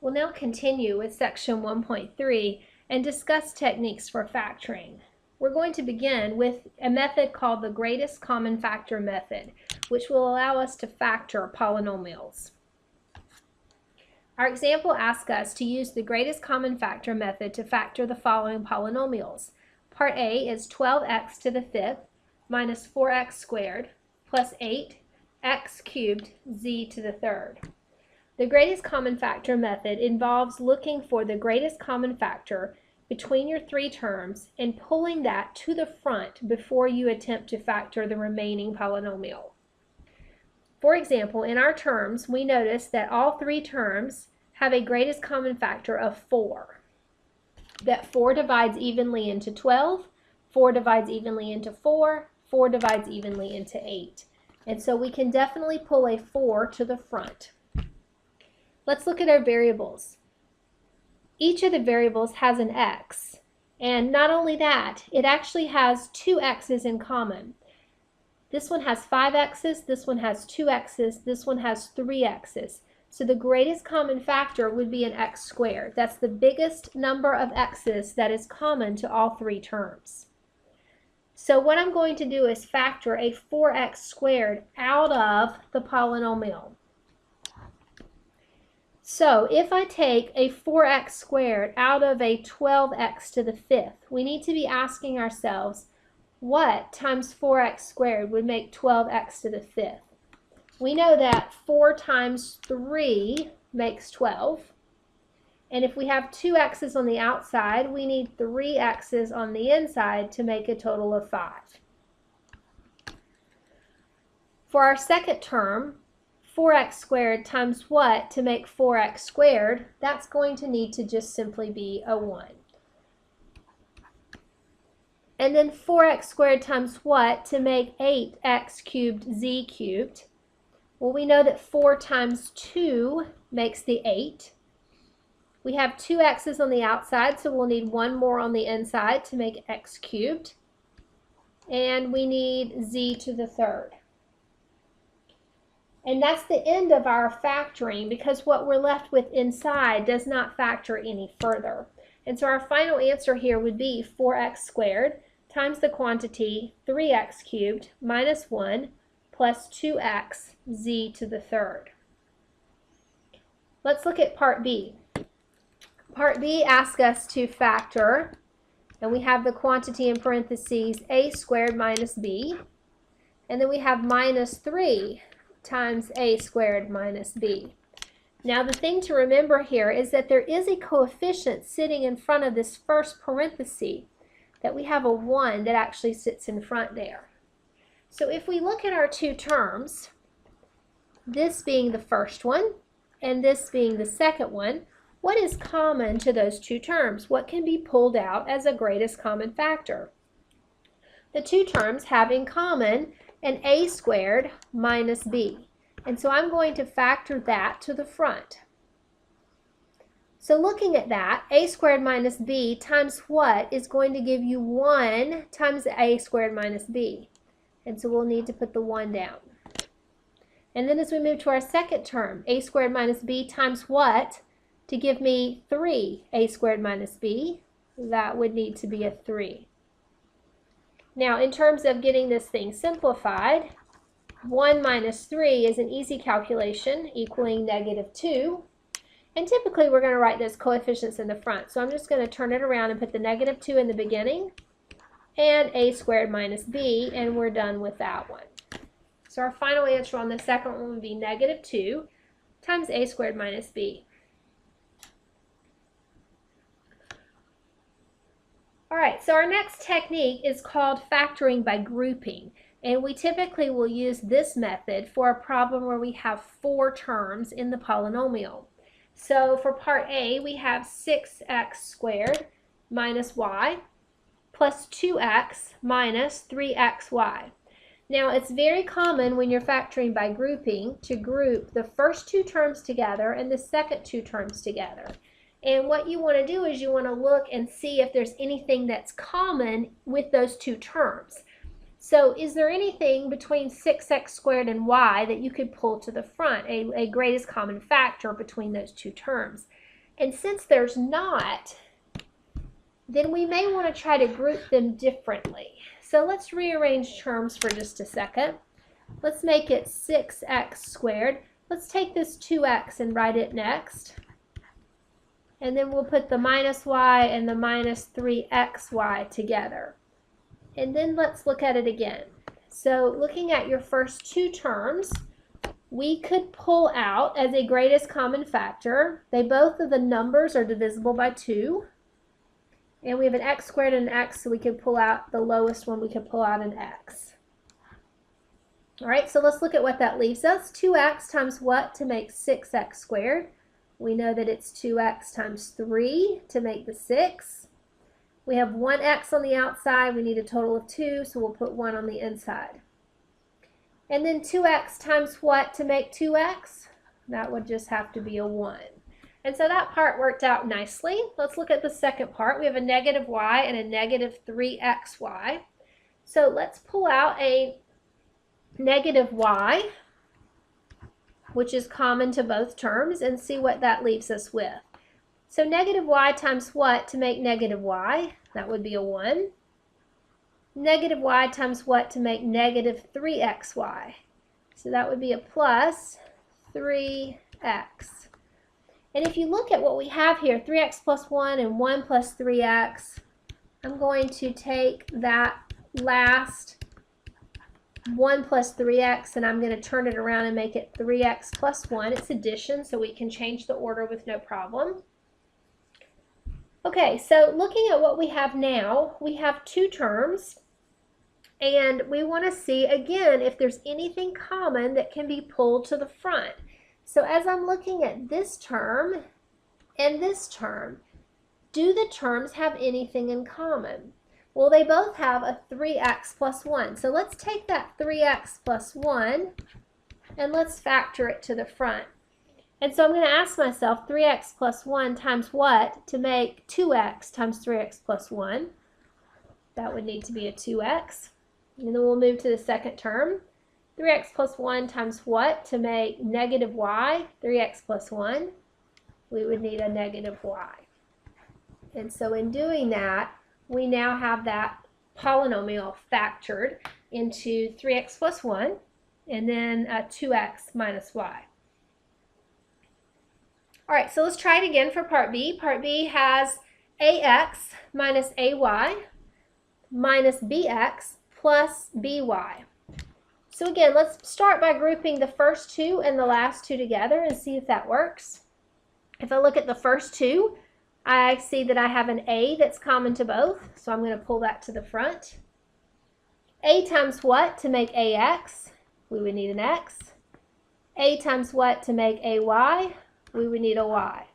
We'll now continue with section 1.3 and discuss techniques for factoring. We're going to begin with a method called the greatest common factor method, which will allow us to factor polynomials. Our example asks us to use the greatest common factor method to factor the following polynomials. Part A is 12x to the fifth minus 4x squared plus 8x cubed z to the third. The greatest common factor method involves looking for the greatest common factor between your three terms and pulling that to the front before you attempt to factor the remaining polynomial. For example, in our terms, we notice that all three terms have a greatest common factor of 4. That 4 divides evenly into 12, 4 divides evenly into 4, 4 divides evenly into 8. And so we can definitely pull a 4 to the front. Let's look at our variables. Each of the variables has an x, and not only that, it actually has two x's in common. This one has 5 x's, this one has 2 x's, this one has 3 x's. So the greatest common factor would be an x squared. That's the biggest number of x's that is common to all three terms. So what I'm going to do is factor a 4x squared out of the polynomial. So if I take a 4x squared out of a 12x to the fifth, we need to be asking ourselves, what times 4x squared would make 12x to the fifth? We know that 4 times 3 makes 12. And if we have 2 x's on the outside, we need 3 x's on the inside to make a total of 5. For our second term, 4x squared times what to make 4x squared? That's going to need to just simply be a 1. And then 4x squared times what to make 8x cubed z cubed? Well, we know that 4 times 2 makes the 8. We have 2 x's on the outside, so we'll need 1 more on the inside to make x cubed. And we need z to the third. And that's the end of our factoring, because what we're left with inside does not factor any further. And so our final answer here would be 4x squared times the quantity 3x cubed minus 1 plus 2x z to the third. Let's look at part B. Part B asks us to factor, and we have the quantity in parentheses a squared minus b, and then we have minus 3 times a squared minus b. Now the thing to remember here is that there is a coefficient sitting in front of this first parenthesis, that we have a 1 that actually sits in front there. So if we look at our two terms, this being the first one and this being the second one, what is common to those two terms? What can be pulled out as a greatest common factor? The two terms have in common an a squared minus b. And so I'm going to factor that to the front. So looking at that, a squared minus b times what is going to give you 1 times a squared minus b. And so we'll need to put the 1 down. And then as we move to our second term, a squared minus b times what to give me 3a squared minus b? That would need to be a 3. Now, in terms of getting this thing simplified, 1 minus 3 is an easy calculation equaling negative 2. And typically, we're going to write those coefficients in the front. So I'm just going to turn it around and put the negative 2 in the beginning and a squared minus b, and we're done with that one. So our final answer on the second one would be negative 2 times a squared minus b. All right, so our next technique is called factoring by grouping, and we typically will use this method for a problem where we have 4 terms in the polynomial. So for part A, we have 6x squared minus y plus 2x minus 3xy. Now, it's very common when you're factoring by grouping to group the first 2 terms together and the second 2 terms together. And what you want to do is you want to look and see if there's anything that's common with those 2 terms. So is there anything between 6x squared and y that you could pull to the front, a greatest common factor between those 2 terms? And since there's not, then we may want to try to group them differently. So let's rearrange terms for just a second. Let's make it 6x squared. Let's take this 2x and write it next. And then we'll put the minus y and the minus 3xy together. And then let's look at it again. So looking at your first two terms, we could pull out as a greatest common factor. Both of the numbers are divisible by 2. And we have an x squared and an x, so we could pull out the lowest one, we could pull out an x. All right, so let's look at what that leaves us. 2x times what to make 6x squared? We know that it's 2x times 3 to make the 6. We have 1x on the outside. We need a total of 2, so we'll put 1 on the inside. And then 2x times what to make 2x? That would just have to be a 1. And so that part worked out nicely. Let's look at the second part. We have a negative y and a negative 3xy. So let's pull out a negative y, which is common to both terms, and see what that leaves us with. So negative y times what to make negative y? That would be a 1. Negative y times what to make negative 3xy? So that would be a plus 3x. And if you look at what we have here, 3x plus 1 and 1 plus 3x, I'm going to take that last 1 plus 3x and I'm going to turn it around and make it 3x plus 1. It's addition, so we can change the order with no problem. Okay, so looking at what we have now, we have two terms, and we want to see again if there's anything common that can be pulled to the front. So as I'm looking at this term and this term, do the terms have anything in common? Well, they both have a 3x plus 1. So let's take that 3x plus 1 and let's factor it to the front. And so I'm going to ask myself 3x plus 1 times what to make 2x times 3x plus 1? That would need to be a 2x. And then we'll move to the second term. 3x plus 1 times what to make negative y, 3x plus 1? We would need a negative y. And so in doing that, we now have that polynomial factored into 3x plus 1 and then 2x minus y. All right, so let's try it again for part B. Part B has ax minus ay minus bx plus by. So again, let's start by grouping the first two and the last two together and see if that works. If I look at the first two, I see that I have an a that's common to both, so I'm going to pull that to the front. A times what to make ax? We would need an x. A times what to make ay? We would need a y.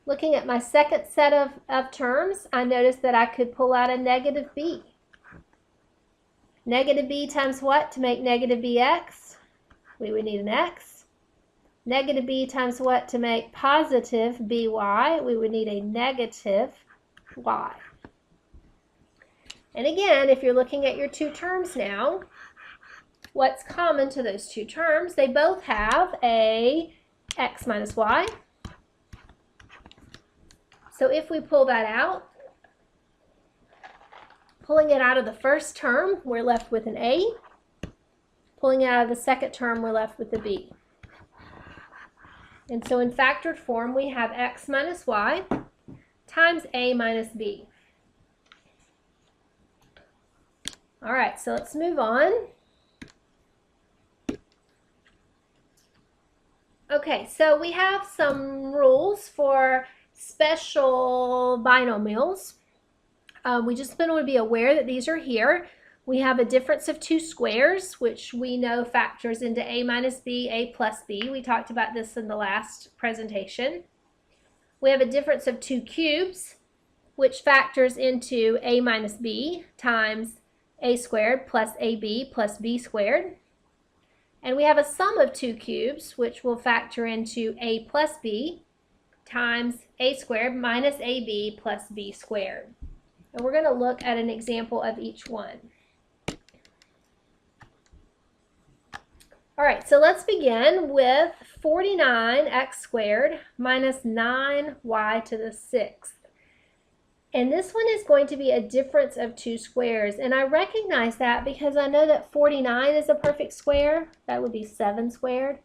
Looking at my second set of terms, I noticed that I could pull out a negative b. Negative b times what to make negative bx? We would need an x. Negative b times what to make positive by? We would need a negative y. And again, if you're looking at your two terms now, what's common to those two terms? They both have a x minus y. So if we pull that out, pulling it out of the first term, we're left with an a. Pulling it out of the second term, we're left with a b. And so in factored form, we have x minus y times a minus b. All right, so let's move on. Okay, so we have some rules for special binomials. We just want to be aware that these are here. We have a difference of two squares, which we know factors into a minus b, a plus b. We talked about this in the last presentation. We have a difference of two cubes, which factors into a minus b times a squared plus ab plus b squared. And we have a sum of two cubes, which will factor into a plus b times a squared minus ab plus b squared. And we're going to look at an example of each one. All right, so let's begin with 49x squared minus 9y to the 6th. And this one is going to be a difference of two squares. And I recognize that because I know that 49 is a perfect square. That would be 7 squared.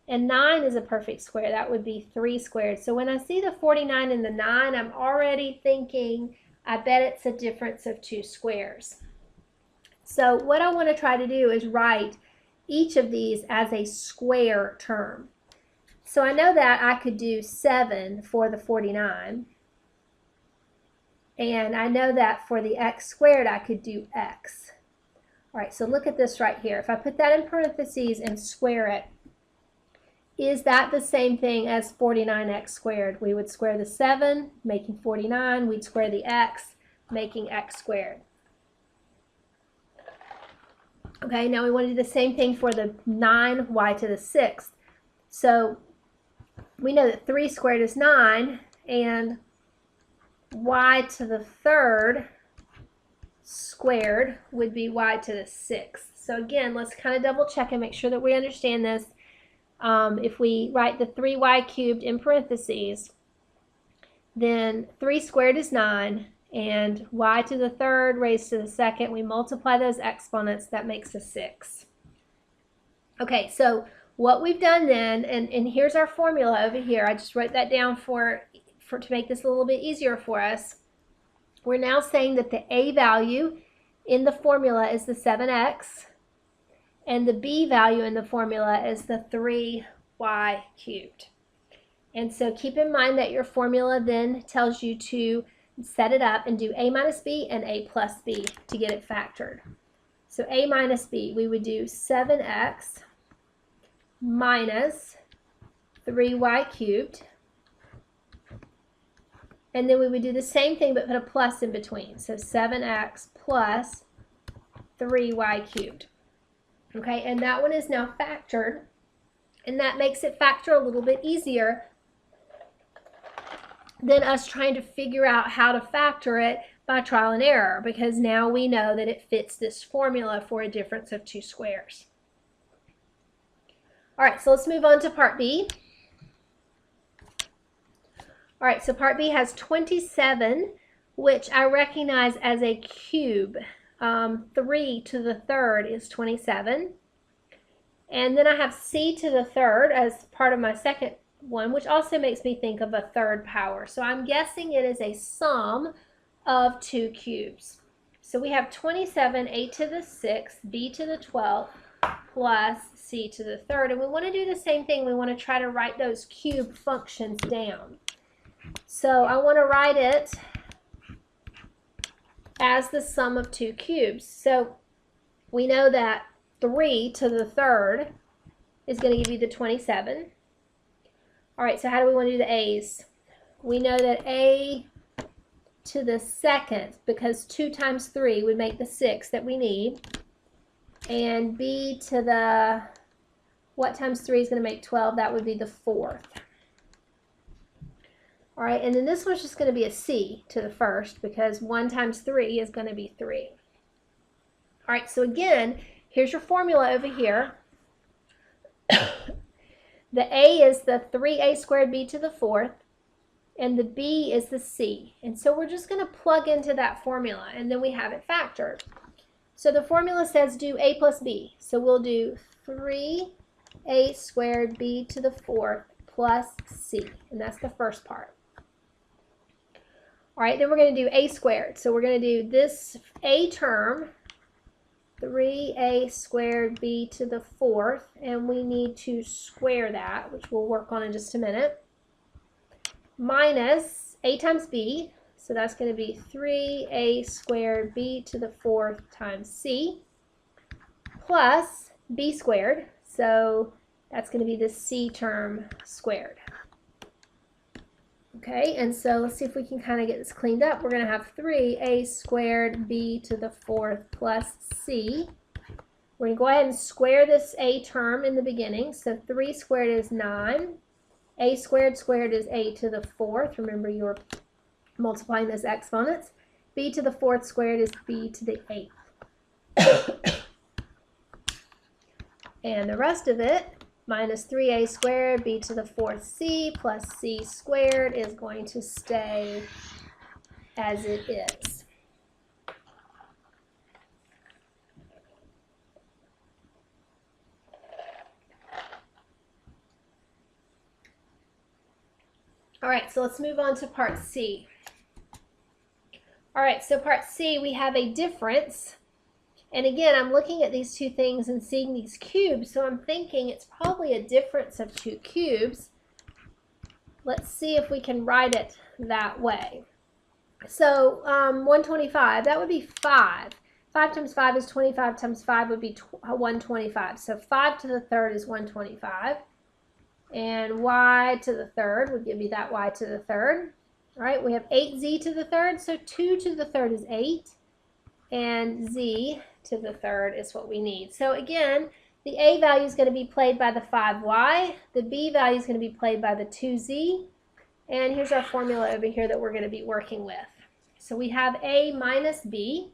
And 9 is a perfect square. That would be 3 squared. So when I see the 49 and the 9, I'm already thinking, I bet it's a difference of two squares. So what I want to try to do is write each of these as a square term. So I know that I could do 7 for the 49. And I know that for the x squared, I could do x. All right, so look at this right here. If I put that in parentheses and square it, is that the same thing as 49x squared? We would square the 7, making 49. We'd square the x, making x squared. Okay, now we want to do the same thing for the 9y to the 6th. So we know that 3 squared is 9, and y to the 3rd squared would be y to the 6th. So again, let's kind of double check and make sure that we understand this. If we write the 3y cubed in parentheses, then 3 squared is 9, and y to the 3rd raised to the 2nd, we multiply those exponents, that makes a 6. Okay, so what we've done then, and here's our formula over here. I just wrote that down to make this a little bit easier for us. We're now saying that the a value in the formula is the 7x, and the b value in the formula is the 3y cubed. And so keep in mind that your formula then tells you to set it up and do a minus b and a plus b to get it factored. So a minus b, we would do 7x minus 3y cubed. And then we would do the same thing but put a plus in between. So 7x plus 3y cubed. Okay, and that one is now factored. And that makes it factor a little bit easier than us trying to figure out how to factor it by trial and error, because now we know that it fits this formula for a difference of two squares. All right, so let's move on to part B. All right, so part B has 27, which I recognize as a cube. 3 to the 3rd is 27. And then I have c to the 3rd as part of my second one, which also makes me think of a third power. So I'm guessing it is a sum of two cubes. So we have 27, a to the 6th, b to the 12th, plus c to the 3rd. And we want to do the same thing. We want to try to write those cube functions down. So I want to write it as the sum of two cubes. So we know that 3 to the 3rd is going to give you the 27. All right, so how do we want to do the a's? We know that a to the 2nd, because 2 times 3 would make the 6 that we need. And b to the, what times 3 is going to make 12? That would be the 4th. All right, and then this one's just going to be a c to the 1st, because 1 times 3 is going to be 3. All right, so again, here's your formula over here. The a is the 3a squared b to the 4th, and the b is the c. And so we're just going to plug into that formula, and then we have it factored. So the formula says do a plus b. So we'll do 3a squared b to the 4th plus c, and that's the first part. All right, then we're going to do a squared. So we're going to do this a term, 3a squared b to the 4th, and we need to square that, which we'll work on in just a minute, minus a times b, so that's going to be 3a squared b to the 4th times c, plus b squared, so that's going to be the c term squared. Okay, and so let's see if we can kind of get this cleaned up. We're going to have 3a squared b to the 4th plus c. We're going to go ahead and square this a term in the beginning. So 3 squared is 9. A squared squared is a to the 4th. Remember, you're multiplying those exponents. B to the 4th squared is b to the 8th. And the rest of it, minus 3a squared b to the 4th c plus c squared, is going to stay as it is. All right, so let's move on to part C. All right, so part C, we have a difference. And again, I'm looking at these two things and seeing these cubes, so I'm thinking it's probably a difference of 2 cubes. Let's see if we can write it that way. So 125, that would be 5. 5 times 5 is 25 times 5 would be 125. So 5 to the 3rd is 125. And y to the 3rd would give me that y to the 3rd. All right, we have 8z to the 3rd, so 2 to the 3rd is 8. And z to the 3rd is what we need. So again, the a value is going to be played by the 5y. The b value is going to be played by the 2z. And here's our formula over here that we're going to be working with. So we have a minus b.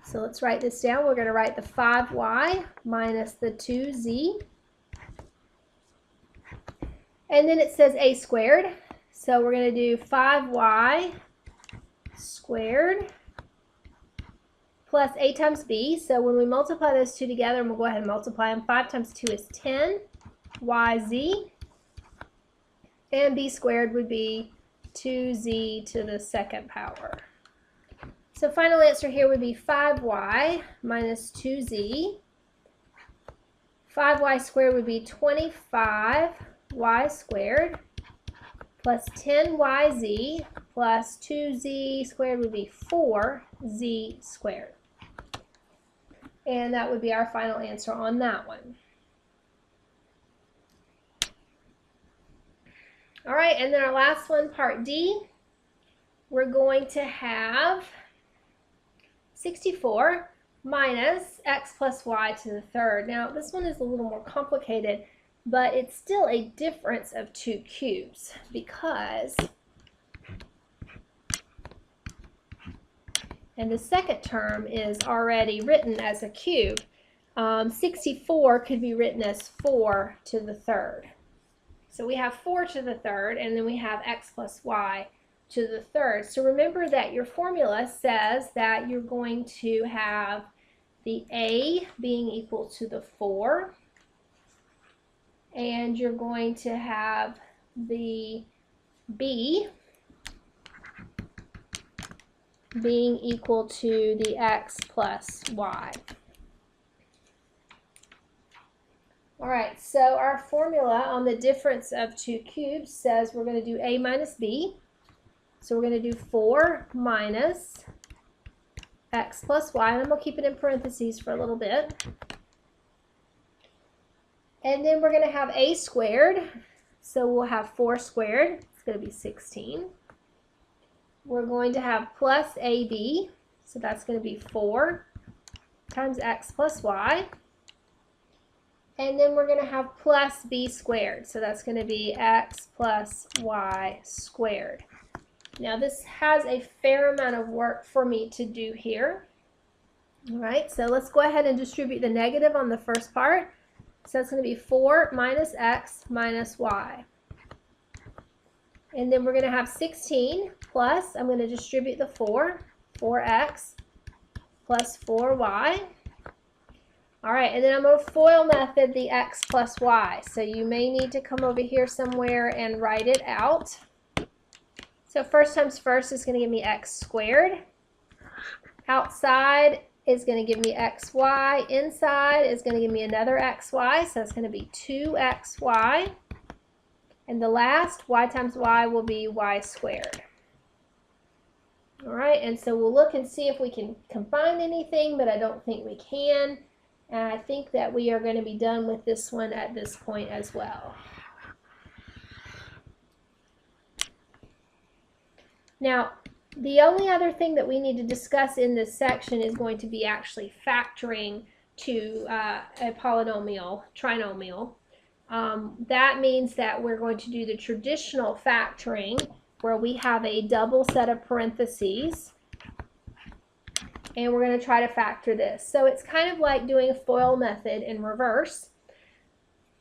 So let's write this down. We're going to write the 5y minus the 2z. And then it says a squared. So we're going to do 5y squared plus a times b. So when we multiply those two together, and we'll go ahead and multiply them, 5 times 2 is 10, yz, and b squared would be 2z to the 2nd power. So final answer here would be 5y minus 2z. 5y squared would be 25y squared plus 10yz plus 2z squared would be 4z squared. And that would be our final answer on that one. All right, and then our last one, part D, we're going to have 64 minus x plus y to the 3rd. Now, this one is a little more complicated, but it's still a difference of 2 cubes because, and the second term is already written as a cube. 64 could be written as 4 to the 3rd. So we have 4 to the 3rd, and then we have x plus y to the 3rd. So remember that your formula says that you're going to have the a being equal to the 4, and you're going to have the b being equal to the x plus y. All right, so our formula on the difference of 2 cubes says we're going to do a minus b. So we're going to do 4 minus x plus y, and I'm going to keep it in parentheses for a little bit. And then we're going to have a squared, so we'll have 4 squared, it's going to be 16. We're going to have plus ab, so that's going to be 4 times x plus y. And then we're going to have plus b squared, so that's going to be x plus y squared. Now this has a fair amount of work for me to do here. All right, so let's go ahead and distribute the negative on the first part. So that's going to be 4 minus x minus y. And then we're going to have 16 plus, I'm going to distribute the 4x plus 4y. All right, and then I'm going to FOIL method the x plus y. So you may need to come over here somewhere and write it out. So first times first is going to give me x squared. Outside is going to give me xy. Inside is going to give me another xy, so it's going to be 2xy. And the last, y times y, will be y squared. All right, and so we'll look and see if we can combine anything, but I don't think we can. And I think that we are going to be done with this one at this point as well. Now, the only other thing that we need to discuss in this section is going to be actually factoring to a polynomial, trinomial. That means that we're going to do the traditional factoring where we have a double set of parentheses and we're going to try to factor this. So it's kind of like doing a FOIL method in reverse.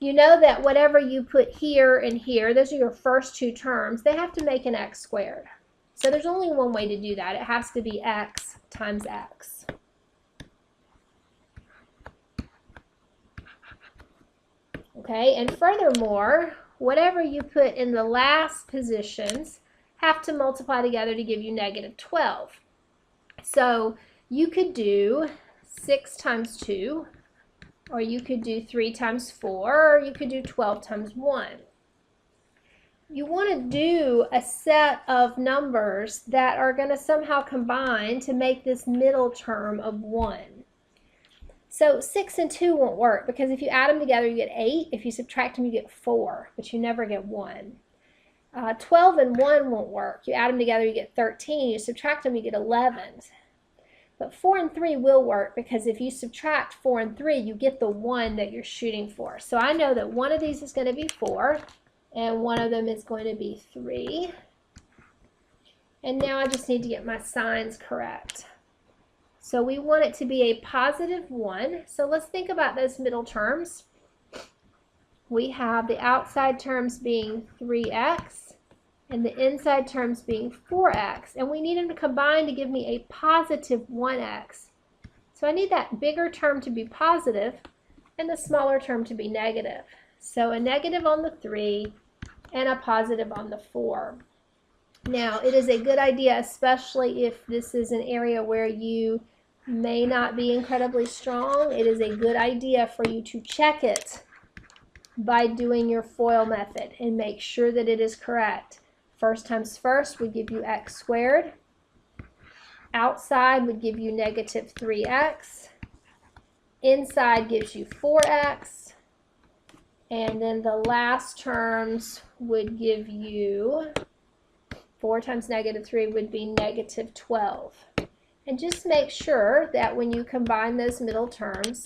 You know that whatever you put here and here, those are your first two terms, they have to make an x squared. So there's only one way to do that. It has to be x times x. Okay, and furthermore, whatever you put in the last positions have to multiply together to give you negative 12. So you could do 6 times 2, or you could do 3 times 4, or you could do 12 times 1. You want to do a set of numbers that are going to somehow combine to make this middle term of 1. So 6 and 2 won't work because if you add them together you get 8. If you subtract them you get 4, but you never get 1. 12 and 1 won't work. You add them together you get 13. You subtract them you get 11. But 4 and 3 will work because if you subtract 4 and 3 you get the 1 that you're shooting for. So I know that one of these is going to be 4 and one of them is going to be 3. And now I just need to get my signs correct. So we want it to be a positive 1. So let's think about those middle terms. We have the outside terms being 3x and the inside terms being 4x. And we need them to combine to give me a positive 1x. So I need that bigger term to be positive and the smaller term to be negative. So a negative on the 3 and a positive on the 4. Now it is a good idea, especially if this is an area where you may not be incredibly strong, it is a good idea for you to check it by doing your FOIL method and make sure that it is correct. First times first would give you x squared. Outside would give you negative 3x. Inside gives you 4x. And then the last terms would give you 4 times negative 3 would be negative 12. And just make sure that when you combine those middle terms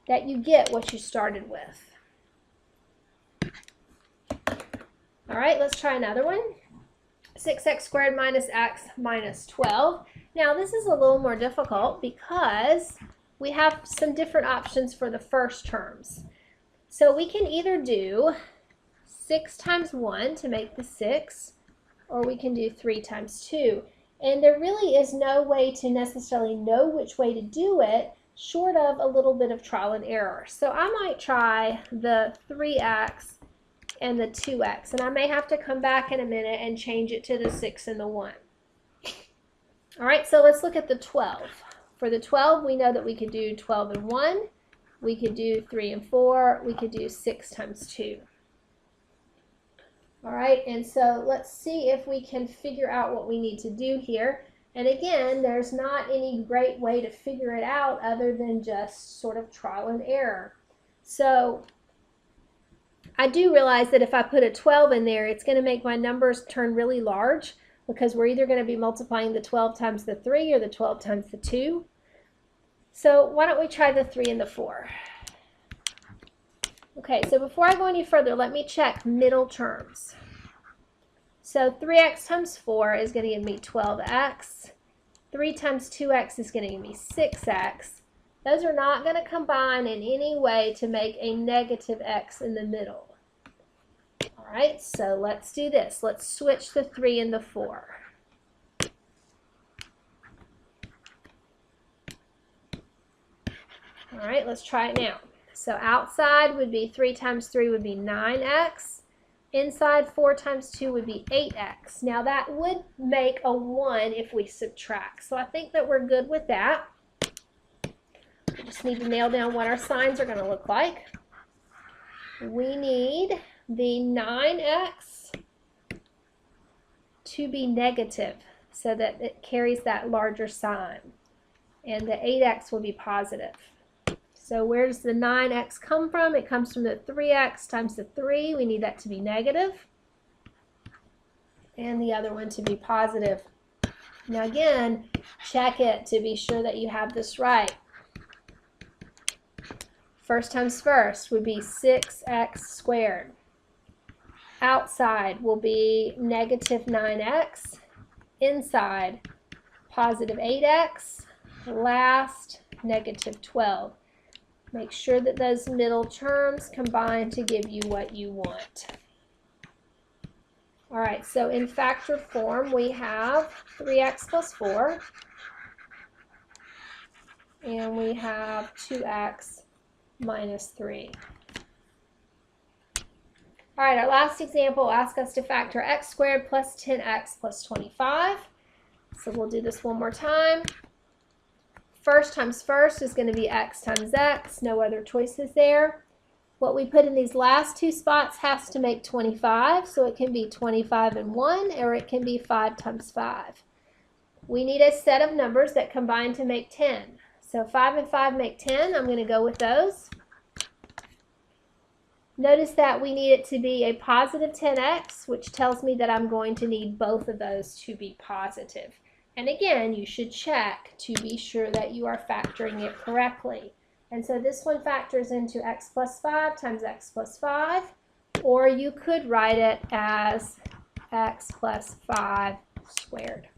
that you get what you started with. All right, let's try another one. 6x squared minus x minus 12. Now this is a little more difficult because we have some different options for the first terms. So we can either do 6 times 1 to make the 6, or we can do 3 times 2. And there really is no way to necessarily know which way to do it short of a little bit of trial and error. So I might try the 3x and the 2x, and I may have to come back in a minute and change it to the 6 and the 1. All right, so let's look at the 12. For the 12, we know that we could do 12 and 1, we could do 3 and 4, we could do 6 times 2. All right, and so let's see if we can figure out what we need to do here. And again, there's not any great way to figure it out other than just sort of trial and error. So I do realize that if I put a 12 in there, it's going to make my numbers turn really large because we're either going to be multiplying the 12 times the 3 or the 12 times the 2. So why don't we try the 3 and the 4? Okay, so before I go any further, let me check middle terms. So 3x times 4 is going to give me 12x. 3 times 2x is going to give me 6x. Those are not going to combine in any way to make a negative x in the middle. All right, so let's do this. Let's switch the 3 and the 4. All right, let's try it now. So outside would be 3 times 3 would be 9x. Inside 4 times 2 would be 8x. Now that would make a 1 if we subtract. So I think that we're good with that. We just need to nail down what our signs are going to look like. We need the 9x to be negative so that it carries that larger sign. And the 8x will be positive. So where does the 9x come from? It comes from the 3x times the 3. We need that to be negative. And the other one to be positive. Now again, check it to be sure that you have this right. First times first would be 6x squared. Outside will be negative 9x. Inside, positive 8x, last negative 12. Make sure that those middle terms combine to give you what you want. All right, so in factor form, we have 3x plus 4, and we have 2x minus 3. All right, our last example asks us to factor x squared plus 10x plus 25. So we'll do this one more time. First times first is going to be x times x, no other choices there. What we put in these last two spots has to make 25, so it can be 25 and 1, or it can be 5 times 5. We need a set of numbers that combine to make 10. So 5 and 5 make 10. I'm going to go with those. Notice that we need it to be a positive 10x, which tells me that I'm going to need both of those to be positive. And again, you should check to be sure that you are factoring it correctly. And so this one factors into x plus 5 times x plus 5, or you could write it as x plus 5 squared.